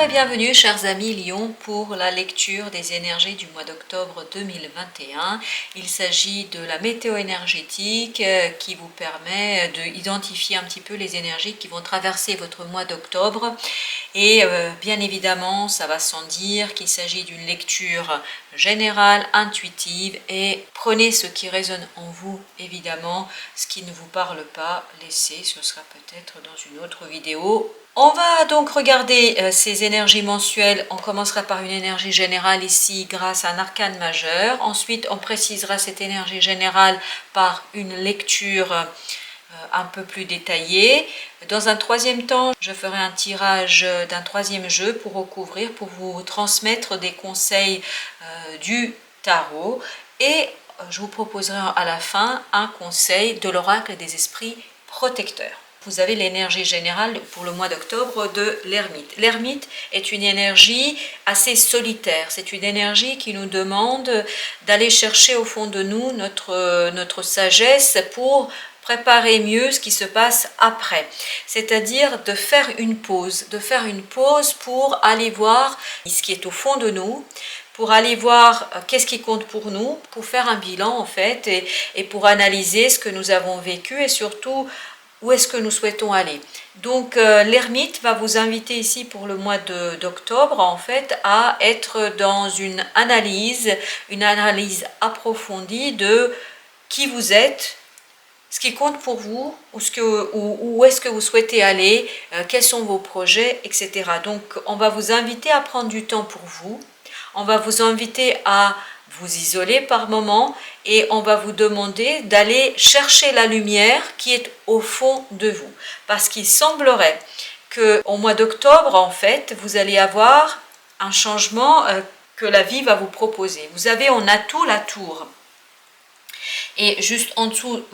et bienvenue chers amis Lion pour la lecture des énergies du mois d'octobre 2021. Il s'agit de la météo énergétique qui vous permet d'identifier un petit peu les énergies qui vont traverser votre mois d'octobre. Et bien évidemment, ça va sans dire qu'il s'agit d'une lecture générale, intuitive, et prenez ce qui résonne en vous, évidemment. Ce qui ne vous parle pas, laissez, ce sera peut-être dans une autre vidéo. On va donc regarder ces énergies mensuelles. On commencera par une énergie générale ici grâce à un arcane majeur. Ensuite, on précisera cette énergie générale par une lecture un peu plus détaillée. Dans un troisième temps, je ferai un tirage d'un troisième jeu pour recouvrir, pour vous transmettre des conseils du tarot. Et je vous proposerai à la fin un conseil de l'oracle des esprits protecteurs. Vous avez l'énergie générale pour le mois d'octobre de l'ermite. L'ermite est une énergie assez solitaire. C'est une énergie qui nous demande d'aller chercher au fond de nous notre sagesse pour préparer mieux ce qui se passe après. C'est-à-dire de faire une pause pour aller voir ce qui est au fond de nous, pour aller voir qu'est-ce qui compte pour nous, pour faire un bilan en fait, et pour analyser ce que nous avons vécu et surtout où est-ce que nous souhaitons aller. Donc l'ermite va vous inviter ici pour le mois d'octobre en fait à être dans une analyse approfondie de qui vous êtes, ce qui compte pour vous, où est-ce que vous souhaitez aller, quels sont vos projets, etc. Donc on va vous inviter à prendre du temps pour vous, on va vous inviter à vous isoler par moment et on va vous demander d'aller chercher la lumière qui est au fond de vous. Parce qu'il semblerait qu'au mois d'octobre, en fait, vous allez avoir un changement que la vie va vous proposer. Vous avez en atout la tour. Et juste en dessous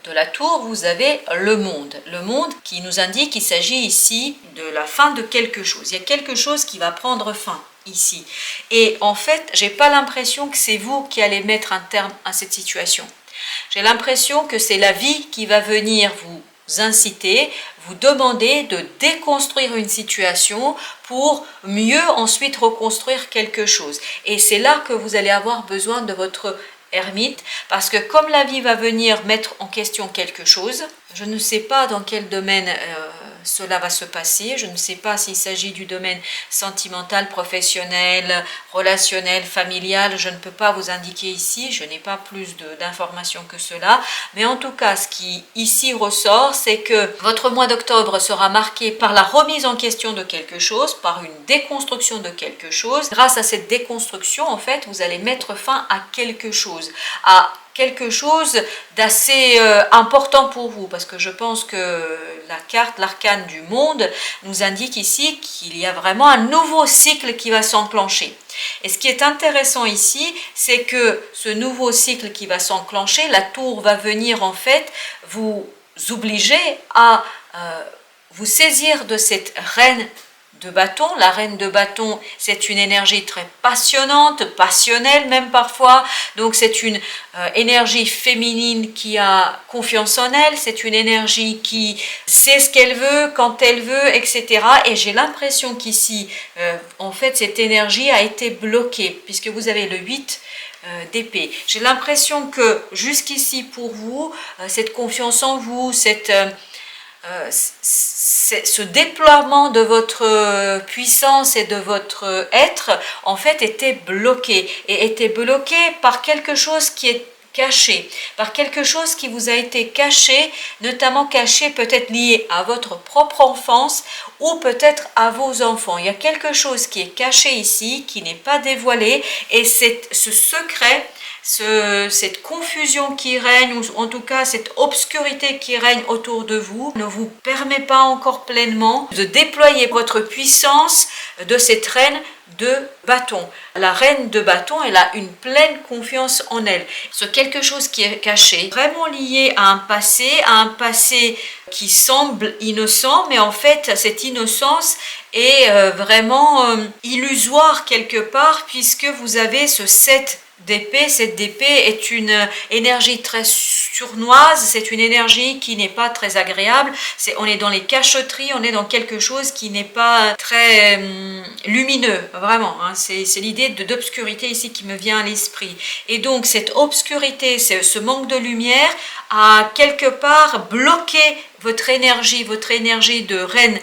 de la tour, vous avez le monde. Le monde qui nous indique qu'il s'agit ici de la fin de quelque chose. Il y a quelque chose qui va prendre fin ici. Et en fait, j'ai pas l'impression que c'est vous qui allez mettre un terme à cette situation. J'ai l'impression que c'est la vie qui va venir vous inciter, vous demander de déconstruire une situation pour mieux ensuite reconstruire quelque chose. Et c'est là que vous allez avoir besoin de votre ermite, parce que comme la vie va venir mettre en question quelque chose, je ne sais pas dans quel domaine cela va se passer, je ne sais pas s'il s'agit du domaine sentimental, professionnel, relationnel, familial, je ne peux pas vous indiquer ici, je n'ai pas plus d'informations que cela, mais en tout cas ce qui ici ressort, c'est que votre mois d'octobre sera marqué par la remise en question de quelque chose, par une déconstruction de quelque chose. Grâce à cette déconstruction, en fait, vous allez mettre fin à quelque chose, à quelque chose d'assez important pour vous, parce que je pense que la carte, l'arcane du monde, nous indique ici qu'il y a vraiment un nouveau cycle qui va s'enclencher. Et ce qui est intéressant ici, c'est que ce nouveau cycle qui va s'enclencher, la tour va venir en fait vous obliger à vous saisir de cette reine de bâton. La reine de bâton, c'est une énergie très passionnante, passionnelle même parfois, donc c'est une énergie féminine qui a confiance en elle, c'est une énergie qui sait ce qu'elle veut, quand elle veut, etc. Et j'ai l'impression qu'ici, en fait, cette énergie a été bloquée, puisque vous avez le 8 d'épée. J'ai l'impression que jusqu'ici pour vous, cette confiance en vous, ce déploiement de votre puissance et de votre être, en fait, était bloqué. Et était bloqué par quelque chose qui est caché, par quelque chose qui vous a été caché, notamment caché peut-être lié à votre propre enfance ou peut-être à vos enfants. Il y a quelque chose qui est caché ici, qui n'est pas dévoilé, et c'est ce secret, cette confusion qui règne, ou en tout cas cette obscurité qui règne autour de vous, ne vous permet pas encore pleinement de déployer votre puissance de cette reine de bâton. La reine de bâton, elle a une pleine confiance en elle. Ce quelque chose qui est caché, vraiment lié à un passé qui semble innocent, mais en fait cette innocence est vraiment illusoire quelque part, puisque vous avez ce 7 d'épée, cette épée est une énergie très sournoise, c'est une énergie qui n'est pas très agréable, on est dans les cachotteries, on est dans quelque chose qui n'est pas très lumineux, vraiment, hein. C'est l'idée d'obscurité ici qui me vient à l'esprit. Et donc cette obscurité, ce manque de lumière a quelque part bloqué votre énergie de reine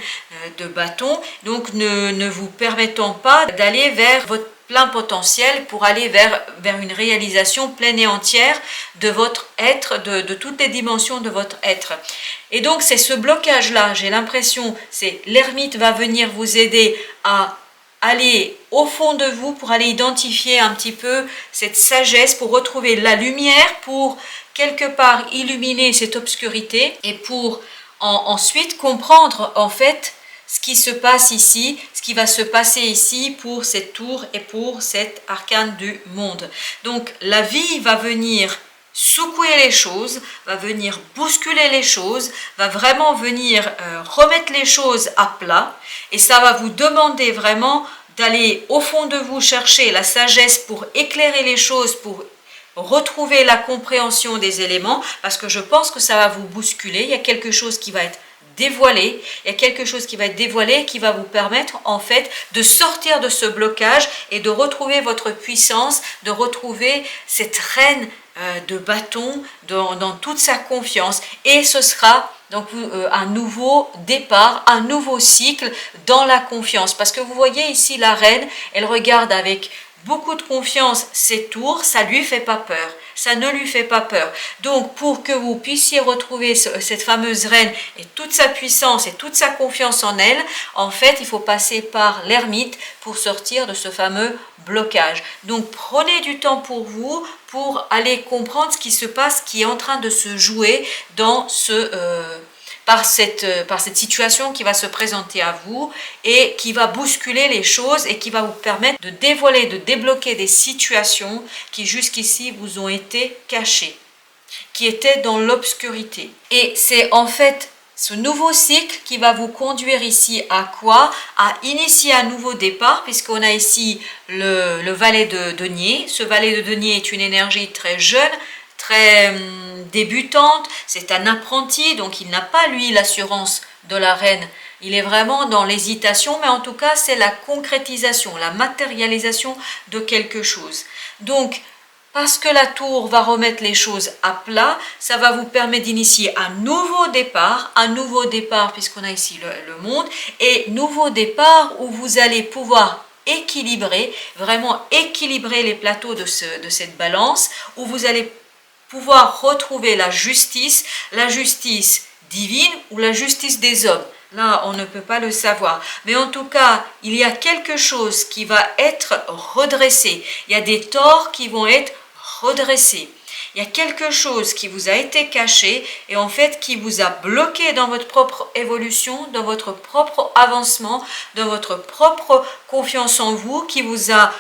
de bâton, donc ne vous permettant pas d'aller vers votre plein potentiel pour aller vers une réalisation pleine et entière de votre être, de toutes les dimensions de votre être. Et donc c'est ce blocage-là, j'ai l'impression, c'est l'ermite va venir vous aider à aller au fond de vous pour aller identifier un petit peu cette sagesse, pour retrouver la lumière, pour quelque part illuminer cette obscurité et pour ensuite comprendre en fait ce qui se passe ici, ce qui va se passer ici pour cette tour et pour cet arcane du monde. Donc la vie va venir secouer les choses, va venir bousculer les choses, va vraiment venir remettre les choses à plat, et ça va vous demander vraiment d'aller au fond de vous chercher la sagesse pour éclairer les choses, pour retrouver la compréhension des éléments, parce que je pense que ça va vous bousculer. Il y a quelque chose qui va être dévoilé, il y a quelque chose qui va être dévoilé qui va vous permettre en fait de sortir de ce blocage et de retrouver votre puissance, de retrouver cette reine de bâton dans toute sa confiance, et ce sera donc un nouveau départ, un nouveau cycle dans la confiance, parce que vous voyez ici la reine, elle regarde avec beaucoup de confiance ces tours, ça lui fait pas peur, ça ne lui fait pas peur. Donc pour que vous puissiez retrouver cette fameuse reine et toute sa puissance et toute sa confiance en elle, en fait il faut passer par l'ermite pour sortir de ce fameux blocage. Donc prenez du temps pour vous, pour aller comprendre ce qui se passe, qui est en train de se jouer dans par cette situation qui va se présenter à vous et qui va bousculer les choses et qui va vous permettre de dévoiler, de débloquer des situations qui jusqu'ici vous ont été cachées, qui étaient dans l'obscurité. Et c'est en fait ce nouveau cycle qui va vous conduire ici à quoi? À initier un nouveau départ, puisqu'on a ici le valet de denier. Ce valet de denier est une énergie très jeune, très débutante, c'est un apprenti, donc il n'a pas lui l'assurance de la reine, il est vraiment dans l'hésitation, mais en tout cas c'est la concrétisation, la matérialisation de quelque chose. Donc parce que la tour va remettre les choses à plat, ça va vous permettre d'initier un nouveau départ puisqu'on a ici le monde, et nouveau départ où vous allez pouvoir équilibrer, vraiment équilibrer les plateaux de cette balance, où vous allez pouvoir retrouver la justice divine ou la justice des hommes. Là, on ne peut pas le savoir. Mais en tout cas, il y a quelque chose qui va être redressé. Il y a des torts qui vont être redressés. Il y a quelque chose qui vous a été caché et en fait qui vous a bloqué dans votre propre évolution, dans votre propre avancement, dans votre propre confiance en vous, qui vous a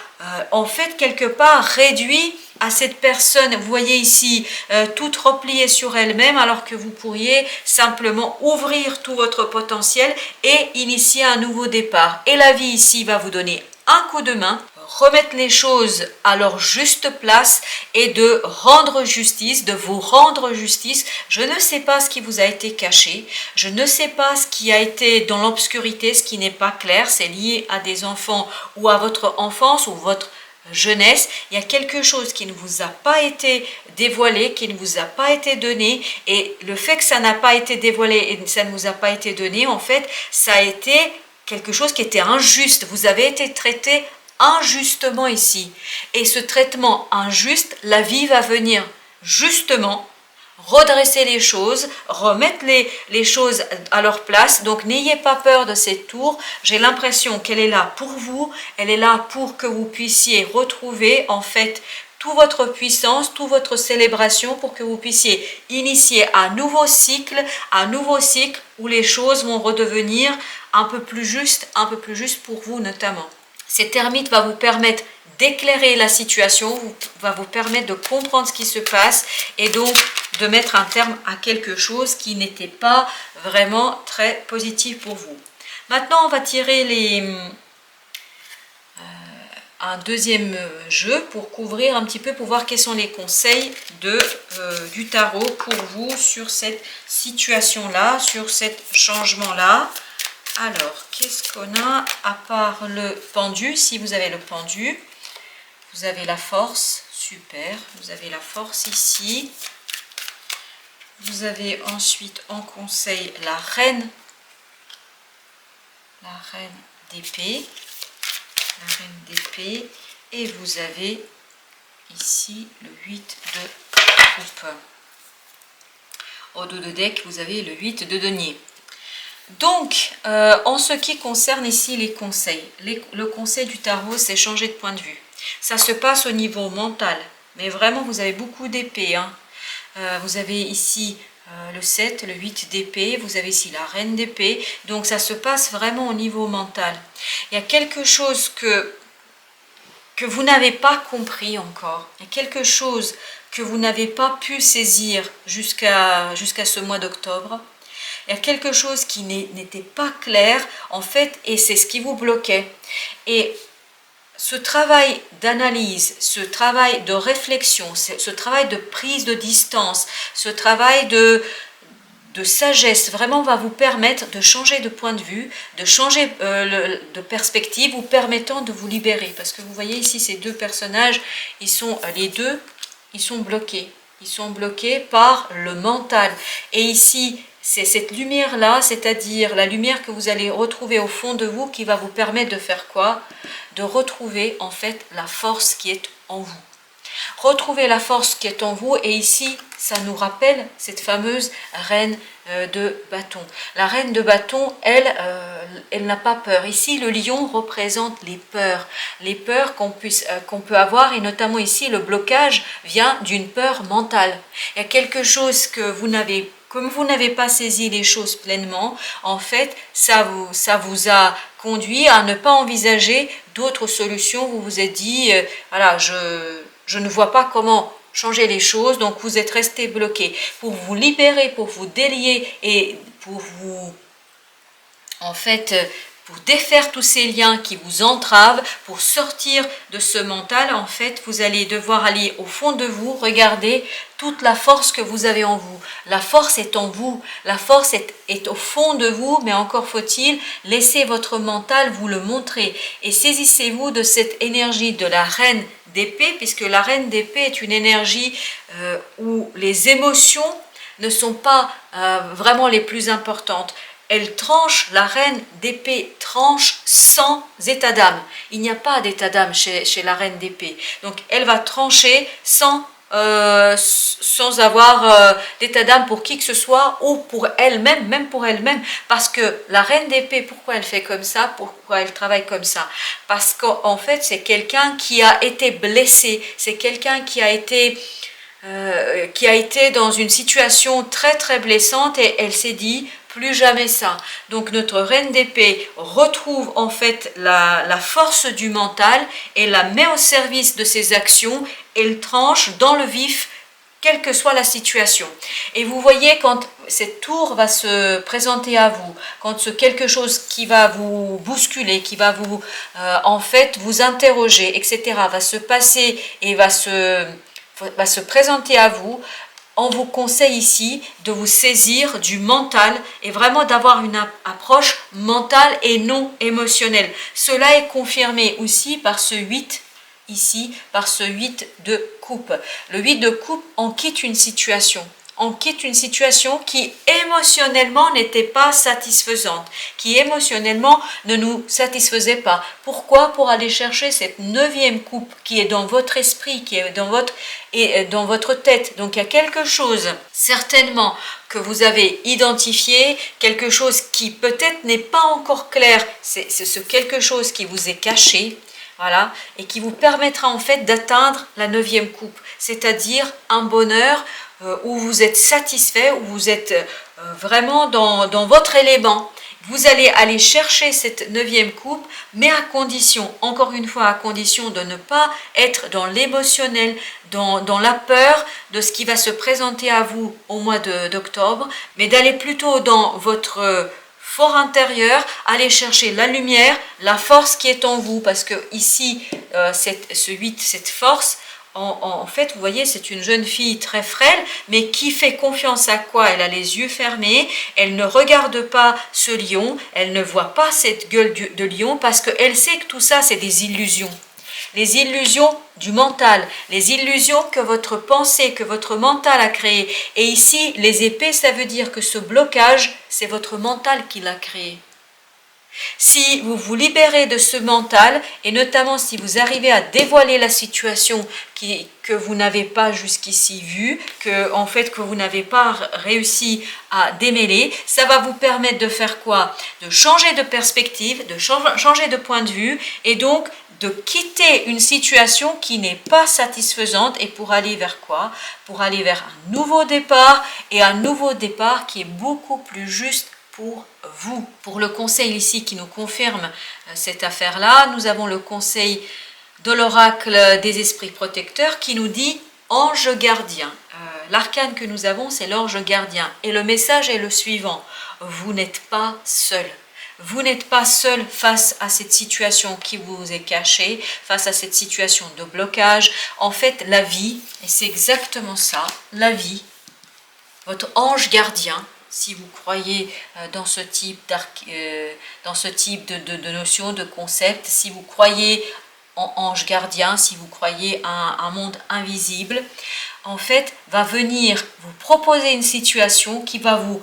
en fait quelque part réduit à cette personne, vous voyez ici, toute repliée sur elle-même, alors que vous pourriez simplement ouvrir tout votre potentiel et initier un nouveau départ. Et la vie ici va vous donner un coup de main, remettre les choses à leur juste place et de rendre justice, de vous rendre justice. Je ne sais pas ce qui vous a été caché, je ne sais pas ce qui a été dans l'obscurité, ce qui n'est pas clair, c'est lié à des enfants ou à votre enfance ou votre jeunesse. Il y a quelque chose qui ne vous a pas été dévoilé, qui ne vous a pas été donné, et le fait que ça n'a pas été dévoilé et que ça ne vous a pas été donné, en fait, ça a été quelque chose qui était injuste. Vous avez été traité injustement ici. Et ce traitement injuste, la vie va venir justement redresser les choses, remettre les choses à leur place. Donc n'ayez pas peur de cette tour. J'ai l'impression qu'elle est là pour vous. Elle est là pour que vous puissiez retrouver en fait toute votre puissance, toute votre célébration, pour que vous puissiez initier un nouveau cycle où les choses vont redevenir un peu plus justes pour vous notamment. Cette ermite va vous permettre d'éclairer la situation, va vous permettre de comprendre ce qui se passe et donc de mettre un terme à quelque chose qui n'était pas vraiment très positif pour vous. Maintenant, on va tirer un deuxième jeu pour couvrir un petit peu, pour voir quels sont les conseils du tarot pour vous sur cette situation-là, sur ce changement-là. Alors, qu'est-ce qu'on a à part le pendu? Si vous avez le pendu, vous avez la force, super, vous avez la force ici. Vous avez ensuite en conseil la reine d'épée, et vous avez ici le 8 de coupe. Au dos de deck, vous avez le 8 de denier. Donc, en ce qui concerne ici les conseils, le conseil du tarot, c'est changer de point de vue. Ça se passe au niveau mental, mais vraiment, vous avez beaucoup d'épées. Hein. Vous avez ici le 7, le 8 d'épée, vous avez ici la reine d'épée. Donc, ça se passe vraiment au niveau mental. Il y a quelque chose que vous n'avez pas compris encore. Il y a quelque chose que vous n'avez pas pu saisir jusqu'à ce mois d'octobre. Il y a quelque chose qui n'était pas clair, en fait, et c'est ce qui vous bloquait. Et ce travail d'analyse, ce travail de réflexion, ce travail de prise de distance, ce travail de sagesse, vraiment va vous permettre de changer de point de vue, de changer de perspective, vous permettant de vous libérer. Parce que vous voyez ici, ces deux personnages, les deux, ils sont bloqués. Ils sont bloqués par le mental. Et ici, c'est cette lumière-là, c'est-à-dire la lumière que vous allez retrouver au fond de vous, qui va vous permettre de faire quoi? De retrouver en fait la force qui est en vous. Retrouver la force qui est en vous, et ici, ça nous rappelle cette fameuse reine de bâton. La reine de bâton, elle n'a pas peur. Ici, le lion représente les peurs qu'on peut avoir, et notamment ici, le blocage vient d'une peur mentale. Il y a quelque chose que comme vous n'avez pas saisi les choses pleinement, en fait, ça vous a conduit à ne pas envisager d'autres solutions. Vous vous êtes dit, voilà, je ne vois pas comment changer les choses, donc vous êtes resté bloqué. Pour vous libérer, pour vous délier et pour vous, en fait, pour défaire tous ces liens qui vous entravent, pour sortir de ce mental, en fait, vous allez devoir aller au fond de vous, regarder toute la force que vous avez en vous. La force est en vous, la force est au fond de vous, mais encore faut-il laisser votre mental vous le montrer. Et saisissez-vous de cette énergie de la reine d'épée, puisque la reine d'épée est une énergie où les émotions ne sont pas vraiment les plus importantes. Elle tranche, la reine d'épée tranche sans état d'âme. Il n'y a pas d'état d'âme chez la reine d'épée. Donc elle va trancher sans avoir d'état d'âme pour qui que ce soit, ou pour elle-même, même pour elle-même. Parce que la reine d'épée, pourquoi elle fait comme ça? Pourquoi elle travaille comme ça? Parce qu'en fait, c'est quelqu'un qui a été blessé. C'est quelqu'un qui a été dans une situation très très blessante, et elle s'est dit plus jamais ça. Donc notre reine d'épée retrouve en fait la force du mental et la met au service de ses actions. Elle tranche dans le vif, quelle que soit la situation. Et vous voyez, quand cette tour va se présenter à vous, quand quelque chose qui va vous bousculer, qui va vous en fait vous interroger, etc., va se passer et va se présenter à vous, on vous conseille ici de vous saisir du mental et vraiment d'avoir une approche mentale et non émotionnelle. Cela est confirmé aussi par ce 8 ici, par ce 8 de coupe. Le 8 de coupe, on quitte une situation. On quitte une situation qui émotionnellement n'était pas satisfaisante, qui émotionnellement ne nous satisfaisait pas. Pourquoi? Pour aller chercher cette 9e coupe qui est dans votre esprit, qui est dans votre tête. Donc il y a quelque chose certainement que vous avez identifié, quelque chose qui peut-être n'est pas encore clair, c'est ce quelque chose qui vous est caché. Voilà, et qui vous permettra en fait d'atteindre la 9e coupe, c'est-à-dire un bonheur où vous êtes satisfait, où vous êtes vraiment dans votre élément. Vous allez aller chercher cette 9e coupe, mais à condition, encore une fois, à condition de ne pas être dans l'émotionnel, dans la peur de ce qui va se présenter à vous au mois d'octobre, mais d'aller plutôt dans votre fort intérieur, allez chercher la lumière, la force qui est en vous, parce que ici, ce 8, cette force, en fait, vous voyez, c'est une jeune fille très frêle, mais qui fait confiance à quoi? Elle a les yeux fermés, elle ne regarde pas ce lion, elle ne voit pas cette gueule de lion, parce qu'elle sait que tout ça, c'est des illusions. Les illusions du mental, les illusions que votre pensée, que votre mental a créées. Et ici, les épées, ça veut dire que ce blocage, c'est votre mental qui l'a créé. Si vous vous libérez de ce mental, et notamment si vous arrivez à dévoiler la situation que vous n'avez pas jusqu'ici vue, que vous n'avez pas réussi à démêler, ça va vous permettre de faire quoi? De changer de perspective, de changer de point de vue, et donc de quitter une situation qui n'est pas satisfaisante, et pour aller vers quoi? Pour aller vers un nouveau départ, et un nouveau départ qui est beaucoup plus juste pour vous. Pour le conseil ici qui nous confirme cette affaire-là, nous avons le conseil de l'oracle des esprits protecteurs qui nous dit ange gardien. L'arcane que nous avons, c'est l'ange gardien. Et le message est le suivant: vous n'êtes pas seul. Vous n'êtes pas seul face à cette situation qui vous est cachée, face à cette situation de blocage. En fait, la vie, et c'est exactement ça, la vie, votre ange gardien, si vous croyez dans ce type de notion, de concept, si vous croyez en ange gardien, si vous croyez à un monde invisible, en fait, va venir vous proposer une situation qui va vous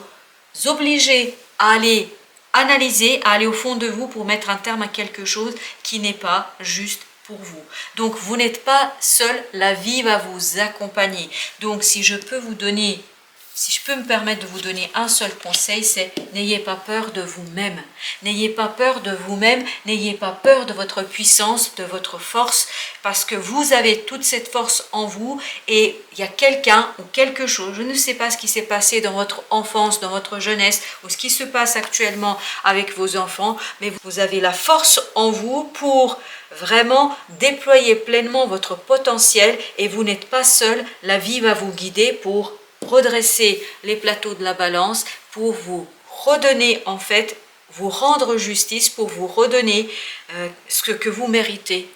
obliger à aller analyser, à aller au fond de vous pour mettre un terme à quelque chose qui n'est pas juste pour vous. Donc, vous n'êtes pas seul, la vie va vous accompagner. Donc, si je peux me permettre de vous donner un seul conseil, c'est n'ayez pas peur de vous-même. N'ayez pas peur de vous-même, n'ayez pas peur de votre puissance, de votre force, parce que vous avez toute cette force en vous et il y a quelqu'un ou quelque chose, je ne sais pas ce qui s'est passé dans votre enfance, dans votre jeunesse, ou ce qui se passe actuellement avec vos enfants, mais vous avez la force en vous pour vraiment déployer pleinement votre potentiel et vous n'êtes pas seul, la vie va vous guider pour redresser les plateaux de la balance, pour vous redonner en fait, vous rendre justice, pour vous redonner ce que vous méritez,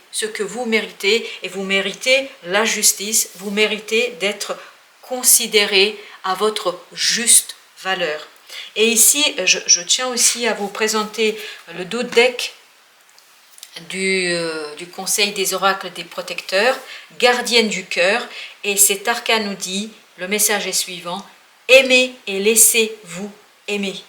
et vous méritez la justice, vous méritez d'être considéré à votre juste valeur. Et ici, je tiens aussi à vous présenter le dos de deck du conseil des oracles des protecteurs, gardienne du cœur, et cet arcane nous dit, le message est suivant: aimez et laissez-vous aimer.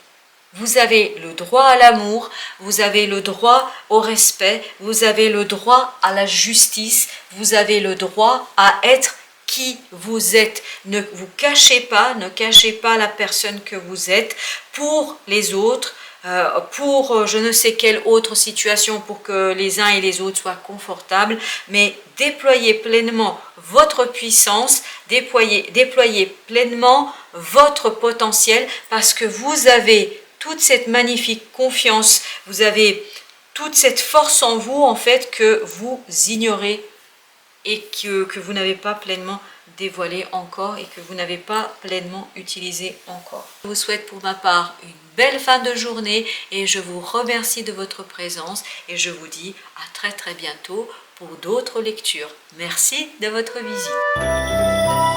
Vous avez le droit à l'amour, vous avez le droit au respect, vous avez le droit à la justice, vous avez le droit à être qui vous êtes. Ne vous cachez pas, ne cachez pas la personne que vous êtes pour les autres, pour je ne sais quelle autre situation, pour que les uns et les autres soient confortables, mais déployez pleinement votre puissance, déployez pleinement votre potentiel, parce que vous avez toute cette magnifique confiance, vous avez toute cette force en vous en fait que vous ignorez et que vous n'avez pas pleinement dévoilé encore et que vous n'avez pas pleinement utilisé encore. Je vous souhaite pour ma part une belle fin de journée et je vous remercie de votre présence et je vous dis à très bientôt pour d'autres lectures. Merci de votre visite.